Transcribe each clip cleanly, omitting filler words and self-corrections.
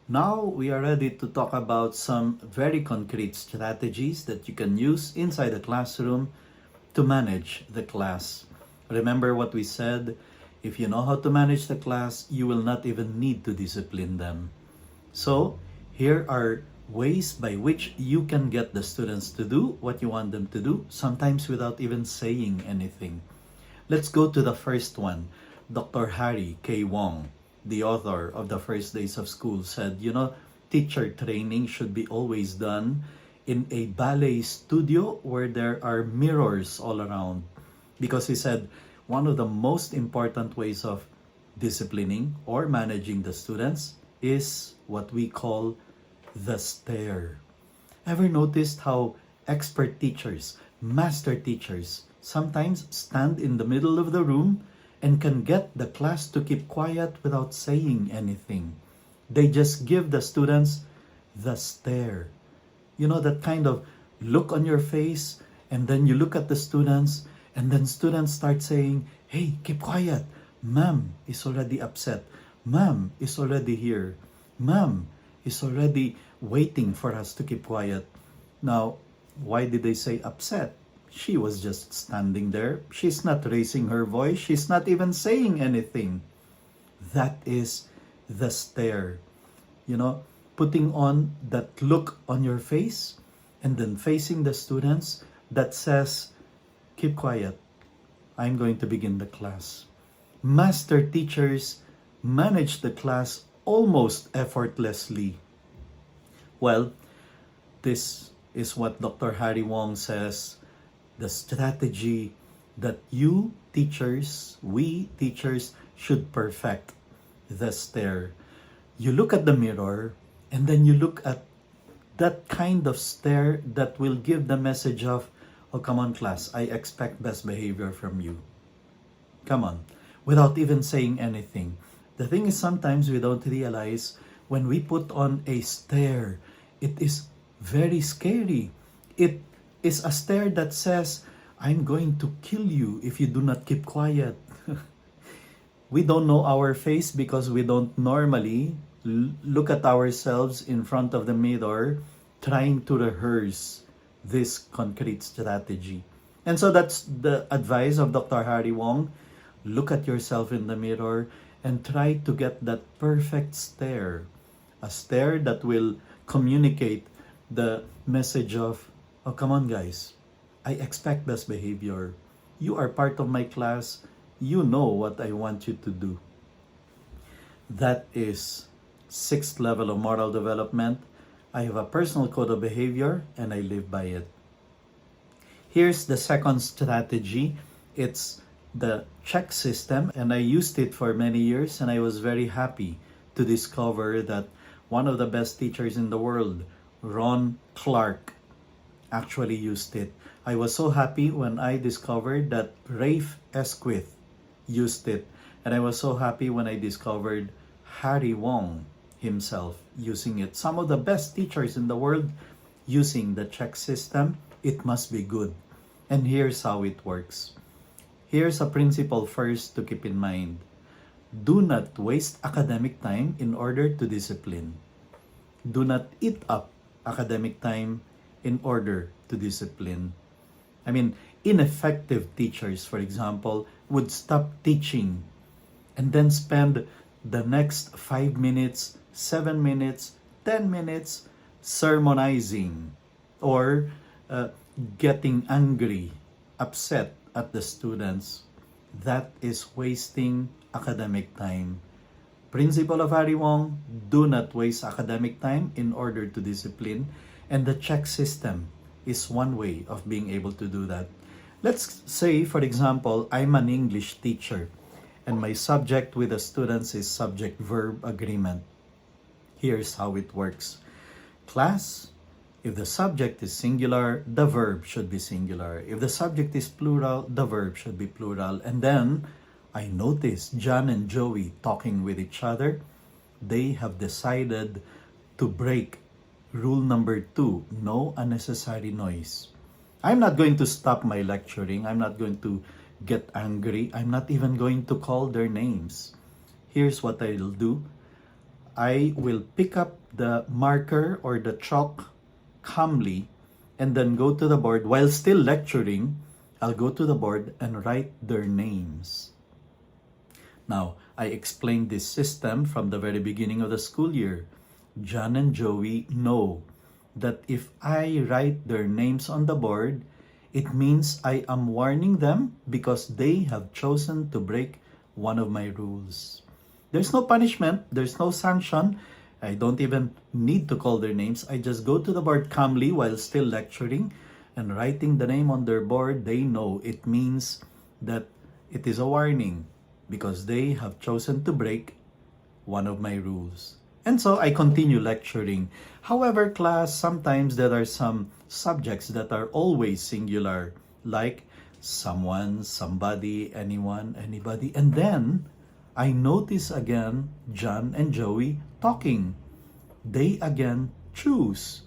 Now we are ready to talk about some very concrete strategies that you can use inside the classroom to manage the class. Remember what we said, if you know how to manage the class, you will not even need to discipline them. So, here are ways by which you can get the students to do what you want them to do, sometimes without even saying anything. Let's go to the first one. Dr. Harry Wong, the author of The First Days of School, said, teacher training should be always done in a ballet studio where there are mirrors all around. Because he said, one of the most important ways of disciplining or managing the students is what we call the stare. Ever noticed how expert teachers, master teachers, sometimes stand in the middle of the room and can get the class to keep quiet without saying anything? They just give the students the stare. That kind of look on your face, and then you look at the students, and then students start saying, "Hey, keep quiet. Ma'am is already upset. Ma'am is already here. Ma'am is already waiting for us to keep quiet." Now, why did they say upset? She was just standing there. She's not raising her voice. She's not even saying anything. That is the stare. Putting on that look on your face and then facing the students that says, "Keep quiet. I'm going to begin the class." Master teachers manage the class almost effortlessly. Well, this is what Dr. Harry Wong says, the strategy that we teachers should perfect: the stare. You look at the mirror and then you look at that kind of stare that will give the message of, "Oh, come on, class, I expect best behavior from you. Come on," without even saying anything. The thing is, sometimes we don't realize when we put on a stare, it is very scary. It is a stare that says, "I'm going to kill you if you do not keep quiet." We don't know our face because we don't normally look at ourselves in front of the mirror trying to rehearse this concrete strategy. And so that's the advice of Dr. Harry Wong. Look at yourself in the mirror and try to get that perfect stare. A stare that will communicate the message of, "Oh, come on, guys. I expect best behavior. You are part of my class. You know what I want you to do." That is sixth level of moral development. I have a personal code of behavior and I live by it. Here's the second strategy. It's the check system, and I used it for many years, and I was very happy to discover that one of the best teachers in the world, Ron Clark, actually used it. I was so happy when I discovered that Rafe Esquith used it, and I was so happy when I discovered Harry Wong himself using it. Some of the best teachers in the world using the check system. It must be good. And here's how it works. Here's a principle first to keep in mind. Do not waste academic time in order to discipline. Do not eat up academic time in order to discipline. Ineffective teachers, for example, would stop teaching and then spend the next 5 minutes, 7 minutes, 10 minutes sermonizing or getting angry, upset at the students. That is wasting academic time. Principle of Harry Wong: do not waste academic time in order to discipline. And the check system is one way of being able to do that. Let's say, for example, I'm an English teacher and my subject with the students is subject-verb agreement. Here's how it works. Class, if the subject is singular, the verb should be singular. If the subject is plural, the verb should be plural. And then I noticed John and Joey talking with each other. They have decided to break rule number 2, no unnecessary noise. I'm not going to stop my lecturing. I'm not going to get angry. I'm not even going to call their names. Here's what I'll do. I will pick up the marker or the chalk calmly and then go to the board while still lecturing. I'll go to the board and write their names. Now, I explained this system from the very beginning of the school year. John and Joey know that if I write their names on the board, it means I am warning them because they have chosen to break one of my rules. There's no punishment, there's no sanction. I don't even need to call their names. I just go to the board calmly while still lecturing and writing the name on their board. They know it means that it is a warning because they have chosen to break one of my rules. And so I continue lecturing. However, class, sometimes there are some subjects that are always singular, like someone, somebody, anyone, anybody. And then I notice again John and Joey talking. They again choose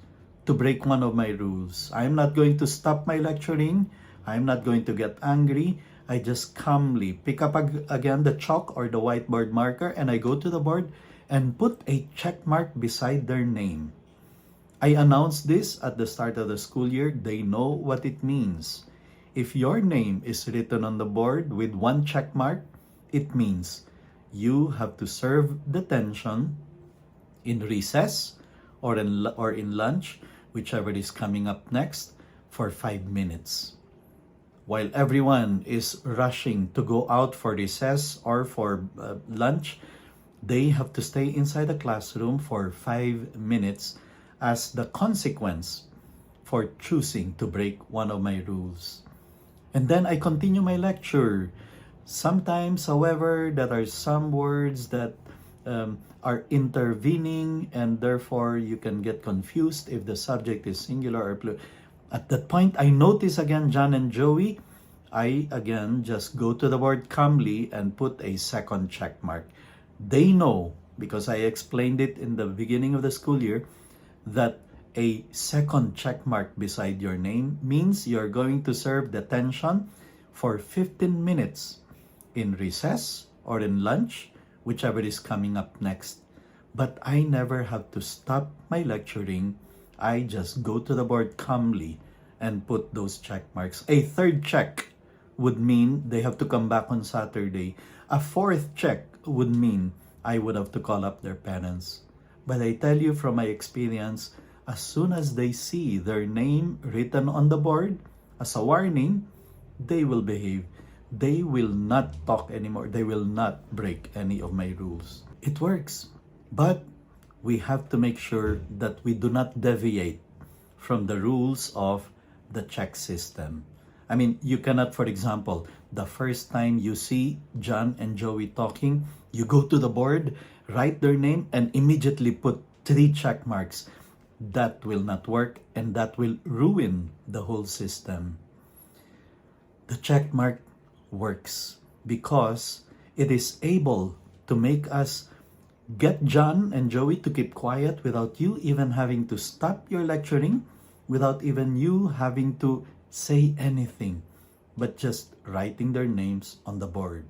to break one of my rules. I'm not going to stop my lecturing. I'm not going to get angry. I just calmly pick up again the chalk or the whiteboard marker and I go to the board and put a check mark beside their name. I announce this at the start of the school year. They know what it means. If your name is written on the board with one check mark, it means you have to serve detention in recess or in lunch, whichever is coming up next, for 5 minutes. While everyone is rushing to go out for recess or for lunch, they have to stay inside the classroom for 5 minutes as the consequence for choosing to break one of my rules. And then I continue my lecture. Sometimes, however, there are some words that are intervening and therefore you can get confused if the subject is singular or plural. At that point, I notice again John and Joey. I again just go to the board calmly and put a second check mark. They know, because I explained it in the beginning of the school year, that a second check mark beside your name means you're going to serve detention for 15 minutes in recess or in lunch, whichever is coming up next. But I never have to stop my lecturing. I just go to the board calmly and put those check marks. A third check would mean they have to come back on Saturday. A fourth check would mean I would have to call up their parents. But I tell you from my experience, as soon as they see their name written on the board as a warning, they will behave. They will not talk anymore. They will not break any of my rules. It works. But we have to make sure that we do not deviate from the rules of the check system. I mean, you cannot, for example, the first time you see John and Joey talking, you go to the board, write their name, and immediately put 3 check marks. That will not work, and that will ruin the whole system. The check mark works because it is able to make us get John and Joey to keep quiet without you even having to stop your lecturing, without even you having to say anything, but just writing their names on the board.